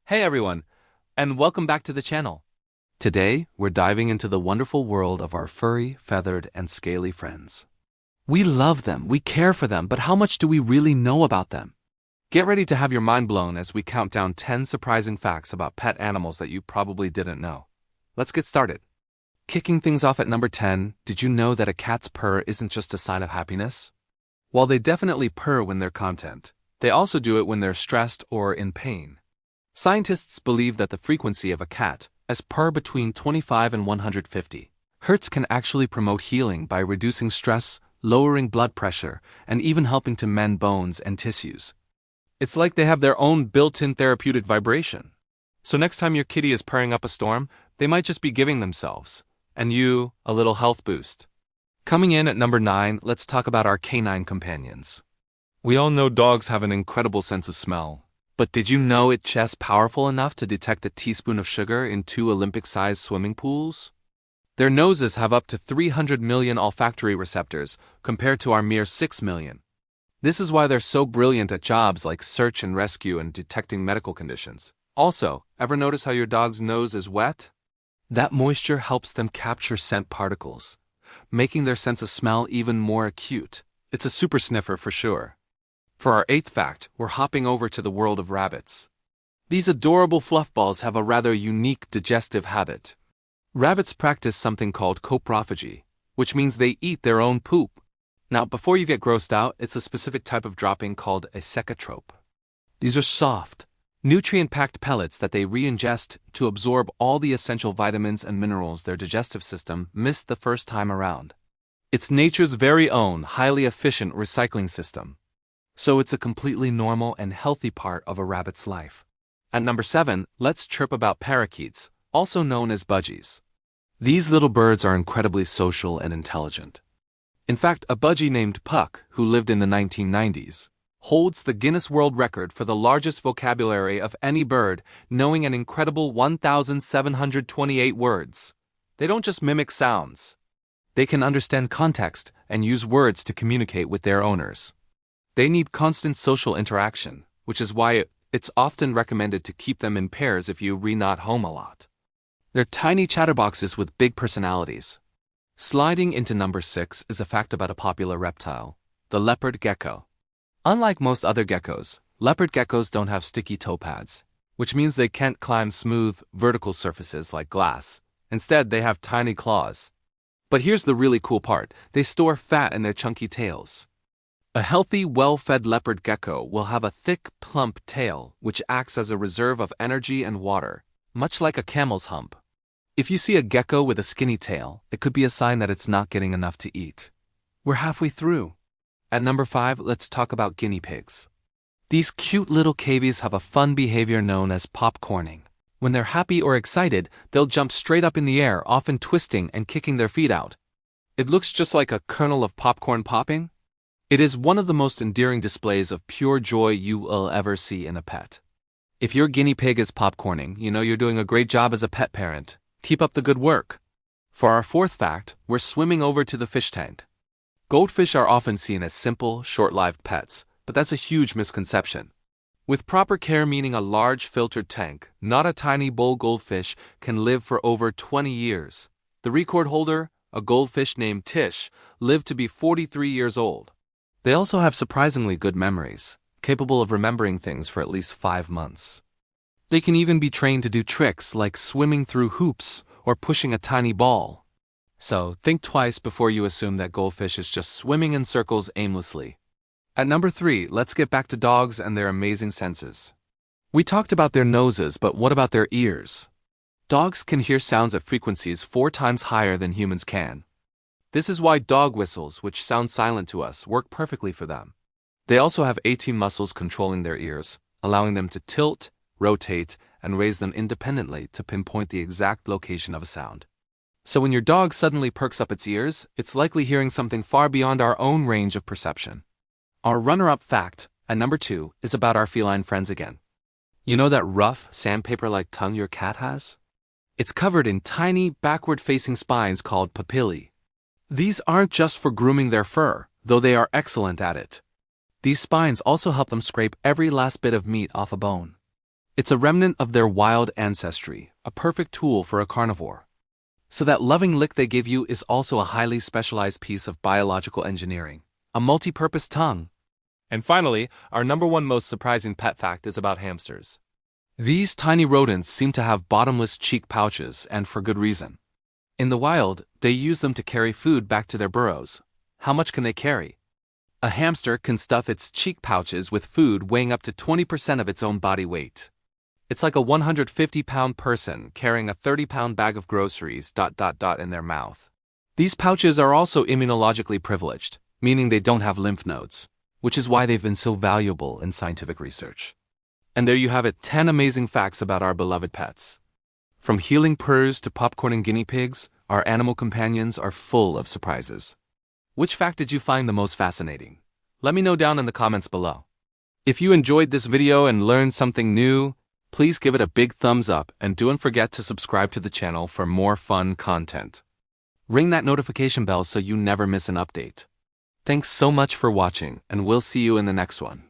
Hey everyone, and welcome back to the channel. Today, we're diving into the wonderful world of our furry, feathered, and scaly friends. We love them, we care for them, but how much do we really know about them? Get ready to have your mind blown as we count down 10 surprising facts about pet animals that you probably didn't know. Let's get started. Kicking things off at number 10, did you know that a cat's purr isn't just a sign of happiness? While they definitely purr when they're content, they also do it when they're stressed or in pain. Scientists believe that the frequency of a cat, as purr between 25 and 150 hertz, can actually promote healing by reducing stress, lowering blood pressure, and even helping to mend bones and tissues. It's like they have their own built-in therapeutic vibration. So next time your kitty is purring up a storm, they might just be giving themselves, and you, a little health boost. Coming in at number 9, let's talk about our canine companions. We all know dogs have an incredible sense of smell. But did you know it's just powerful enough to detect a teaspoon of sugar in 2 Olympic-sized swimming pools? Their noses have up to 300 million olfactory receptors, compared to our mere 6 million. This is why they're so brilliant at jobs like search and rescue and detecting medical conditions. Also, ever notice how your dog's nose is wet? That moisture helps them capture scent particles, making their sense of smell even more acute. It's a super sniffer for sure. For our 8th fact, we're hopping over to the world of rabbits. These adorable fluffballs have a rather unique digestive habit. Rabbits practice something called coprophagy, which means they eat their own poop. Now, before you get grossed out, it's a specific type of dropping called a cecotrope. These are soft, nutrient-packed pellets that they re-ingest to absorb all the essential vitamins and minerals their digestive system missed the first time around. It's nature's very own, highly efficient recycling system. So it's a completely normal and healthy part of a rabbit's life. At number 7, let's chirp about parakeets, also known as budgies. These little birds are incredibly social and intelligent. In fact, a budgie named Puck, who lived in the 1990s, holds the Guinness World Record for the largest vocabulary of any bird, knowing an incredible 1,728 words. They don't just mimic sounds. They can understand context and use words to communicate with their owners. They need constant social interaction, which is why it's often recommended to keep them in pairs if you're not home a lot. They're tiny chatterboxes with big personalities. Sliding into number 6 is a fact about a popular reptile, the leopard gecko. Unlike most other geckos, leopard geckos don't have sticky toe pads, which means they can't climb smooth, vertical surfaces like glass. Instead, they have tiny claws. But here's the really cool part: they store fat in their chunky tails. A healthy, well-fed leopard gecko will have a thick, plump tail, which acts as a reserve of energy and water, much like a camel's hump. If you see a gecko with a skinny tail, it could be a sign that it's not getting enough to eat. We're halfway through. At number 5, let's talk about guinea pigs. These cute little cavies have a fun behavior known as popcorning. When they're happy or excited, they'll jump straight up in the air, often twisting and kicking their feet out. It looks just like a kernel of popcorn popping. It is one of the most endearing displays of pure joy you will ever see in a pet. If your guinea pig is popcorning, you know you're doing a great job as a pet parent. Keep up the good work. For our 4th fact, we're swimming over to the fish tank. Goldfish are often seen as simple, short-lived pets, but that's a huge misconception. With proper care, meaning a large filtered tank, not a tiny bowl, goldfish can live for over 20 years. The record holder, a goldfish named Tish, lived to be 43 years old. They also have surprisingly good memories, capable of remembering things for at least 5 months. They can even be trained to do tricks like swimming through hoops or pushing a tiny ball. So think twice before you assume that goldfish is just swimming in circles aimlessly. At number 3, let's get back to dogs and their amazing senses. We talked about their noses, but what about their ears? Dogs can hear sounds at frequencies 4 times higher than humans can. This is why dog whistles, which sound silent to us, work perfectly for them. They also have 18 muscles controlling their ears, allowing them to tilt, rotate, and raise them independently to pinpoint the exact location of a sound. So when your dog suddenly perks up its ears, it's likely hearing something far beyond our own range of perception. Our runner-up fact, at number 2, is about our feline friends again. You know that rough, sandpaper-like tongue your cat has? It's covered in tiny, backward-facing spines called papillae. These aren't just for grooming their fur, though they are excellent at it. These spines also help them scrape every last bit of meat off a bone. It's a remnant of their wild ancestry, a perfect tool for a carnivore. So that loving lick they give you is also a highly specialized piece of biological engineering, a multi-purpose tongue. And finally, our number one most surprising pet fact is about hamsters. These tiny rodents seem to have bottomless cheek pouches, and for good reason. In the wild, they use them to carry food back to their burrows. How much can they carry? A hamster can stuff its cheek pouches with food weighing up to 20% of its own body weight. It's like a 150-pound person carrying a 30-pound bag of groceries ... in their mouth. These pouches are also immunologically privileged, meaning they don't have lymph nodes, which is why they've been so valuable in scientific research. And there you have it, 10 amazing facts about our beloved pets. From healing purrs to popcorning guinea pigs, our animal companions are full of surprises. Which fact did you find the most fascinating? Let me know down in the comments below. If you enjoyed this video and learned something new, please give it a big thumbs up and don't forget to subscribe to the channel for more fun content. Ring that notification bell so you never miss an update. Thanks so much for watching, and we'll see you in the next one.